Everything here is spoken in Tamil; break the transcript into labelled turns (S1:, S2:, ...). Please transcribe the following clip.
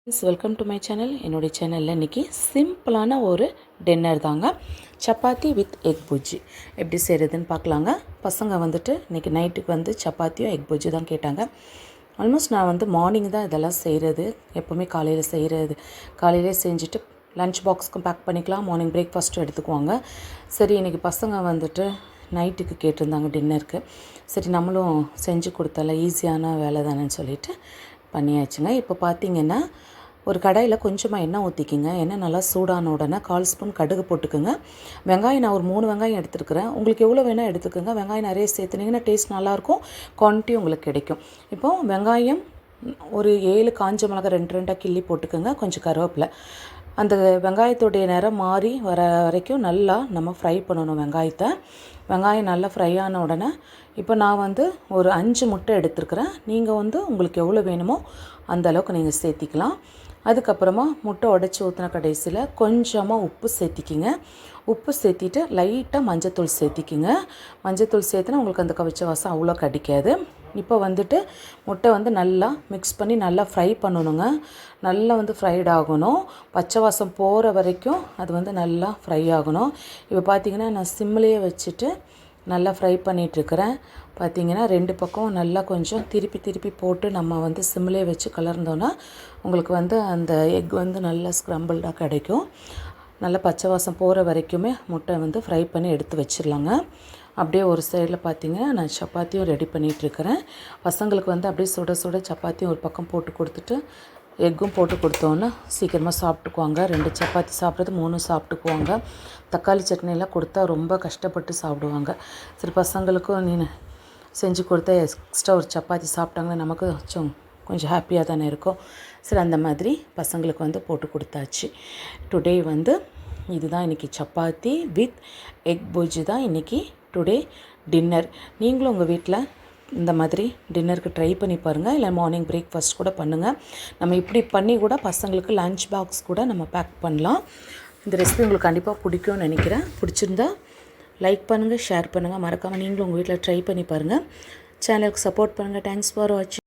S1: Welcome to my channel. என்னுடைய சேனலில் இன்றைக்கி சிம்பிளான ஒரு டின்னர் தாங்க. சப்பாத்தி வித் எக் புஜ்ஜி எப்படி செய்கிறதுன்னு பார்க்கலாங்க. பசங்க வந்துட்டு இன்றைக்கி நைட்டுக்கு வந்து சப்பாத்தியும் எக் புஜ்ஜி தான் கேட்டாங்க. ஆல்மோஸ்ட் நான் வந்து மார்னிங் தான் இதெல்லாம் செய்கிறது. எப்போவுமே காலையில் செய்கிறது. காலையிலே செஞ்சுட்டு லன்ச் பாக்ஸ்க்கும் பேக் பண்ணிக்கலாம், மார்னிங் பிரேக்ஃபாஸ்ட்டும் எடுத்துக்குவாங்க. சரி, இன்றைக்கி பசங்க வந்துட்டு நைட்டுக்கு கேட்டிருந்தாங்க டின்னருக்கு. சரி, நம்மளும் செஞ்சு கொடுத்தால ஈஸியான வேலை தானேன்னு சொல்லிவிட்டு பண்ணியாச்சுங்க. இப்போ பார்த்திங்கன்னா ஒரு கடாயில் கொஞ்சமாக எண்ணெய் ஊற்றிக்கிங்க. எண்ணெய் நல்லா சூடான உடனே 1/4 ஸ்பூன் கடுகு போட்டுக்குங்க. வெங்காயம் நான் ஒரு 3 வெங்காயம் எடுத்துருக்கிறேன். உங்களுக்கு எவ்வளோ வேணால் எடுத்துக்கோங்க. வெங்காயம் நிறைய சேர்த்துனீங்கன்னா டேஸ்ட் நல்லாயிருக்கும், குவான்டிட்டி உங்களுக்கு கிடைக்கும். இப்போது வெங்காயம் ஒரு 7 காஞ்ச மிளகாய் 2 கிள்ளி போட்டுக்கோங்க. கொஞ்சம் கருவேப்பிலை. அந்த வெங்காயத்துடைய நிறம் மாறி வர வரைக்கும் நல்லா நம்ம ஃப்ரை பண்ணணும் வெங்காயத்தை. வெங்காயம் நல்லா ஃப்ரை ஆன உடனே இப்போ நான் வந்து ஒரு 5 முட்டை எடுத்துருக்கிறேன். நீங்கள் வந்து உங்களுக்கு எவ்வளோ வேணுமோ அந்த அளவுக்கு நீங்கள் சேர்த்திக்கலாம். அதுக்கப்புறமா முட்டை உடச்சி ஊற்றின கடைசியில் கொஞ்சமாக உப்பு சேர்த்திக்கிங்க. உப்பு சேர்த்திட்டு லைட்டாக மஞ்சத்தூள் சேர்த்திக்கிங்க. மஞ்சத்தூள் சேர்த்துனா உங்களுக்கு அந்த கவிச்ச வாசம் அவ்வளோ கிடைக்காது. இப்போ வந்துட்டு முட்டை வந்து நல்லா மிக்ஸ் பண்ணி நல்லா ஃப்ரை பண்ணணுங்க. நல்லா வந்து ஃப்ரைட் ஆகணும். பச்சை வாசம் போகிற வரைக்கும் அது வந்து நல்லா ஃப்ரை ஆகணும். இப்போ பார்த்திங்கன்னா நான் சிம்லேயே வச்சுட்டு நல்லா ஃப்ரை பண்ணிகிட்ருக்கிறேன். பார்த்திங்கன்னா 2 பக்கம் நல்லா கொஞ்சம் திருப்பி போட்டு நம்ம வந்து சிம்லேயே வச்சு கலர்ந்தோன்னா உங்களுக்கு வந்து அந்த எக் வந்து நல்லா ஸ்க்ரம்பிள்டாக கிடைக்கும். நல்லா பச்சை வாசம் போகிற வரைக்குமே முட்டை வந்து ஃப்ரை பண்ணி எடுத்து வச்சிடலாங்க. அப்படியே ஒரு சைடில் பார்த்திங்கன்னா நான் சப்பாத்தியும் ரெடி பண்ணிகிட்ருக்கிறேன். பசங்களுக்கு வந்து அப்படியே சுட சுட சப்பாத்தியும் ஒரு பக்கம் போட்டு கொடுத்துட்டு எக்கும் போட்டு கொடுத்தோன்னா சீக்கிரமாக சாப்பிட்டுக்குவாங்க. 2 சப்பாத்தி சாப்பிட்றது 3 சாப்பிட்டுக்குவாங்க. தக்காளி சட்னியெல்லாம் கொடுத்தா ரொம்ப கஷ்டப்பட்டு சாப்பிடுவாங்க. சரி, பசங்களுக்கும் நீ செஞ்சு கொடுத்தா எக்ஸ்ட்ரா ஒரு சப்பாத்தி சாப்பிட்டாங்கன்னா நமக்கு கொஞ்சம் ஹாப்பியாக தானே இருக்கும். சரி, அந்த மாதிரி பசங்களுக்கு வந்து போட்டு கொடுத்தாச்சு. டுடே வந்து இதுதான் இன்றைக்கி சப்பாத்தி வித் எக் புஜ்ஜி தான் இன்றைக்கி டுடே டின்னர். நீங்களும் உங்கள் வீட்டில் இந்த மாதிரி டின்னருக்கு ட்ரை பண்ணி பாருங்கள். இல்லை மார்னிங் பிரேக்ஃபாஸ்ட் கூட பண்ணுங்கள். நம்ம இப்படி பண்ணி கூட பசங்களுக்கு லன்ச் பாக்ஸ் கூட நம்ம பேக் பண்ணலாம். இந்த ரெசிபி உங்களுக்கு கண்டிப்பாக பிடிக்கும்னு நினைக்கிறேன். பிடிச்சிருந்தா லைக் பண்ணுங்கள், ஷேர் பண்ணுங்கள். மறக்காமல் நீங்களும் உங்கள் வீட்டில் ட்ரை பண்ணி பாருங்கள். சேனலுக்கு சப்போர்ட் பண்ணுங்கள். தேங்க்ஸ் ஃபார் வாட்சிங்.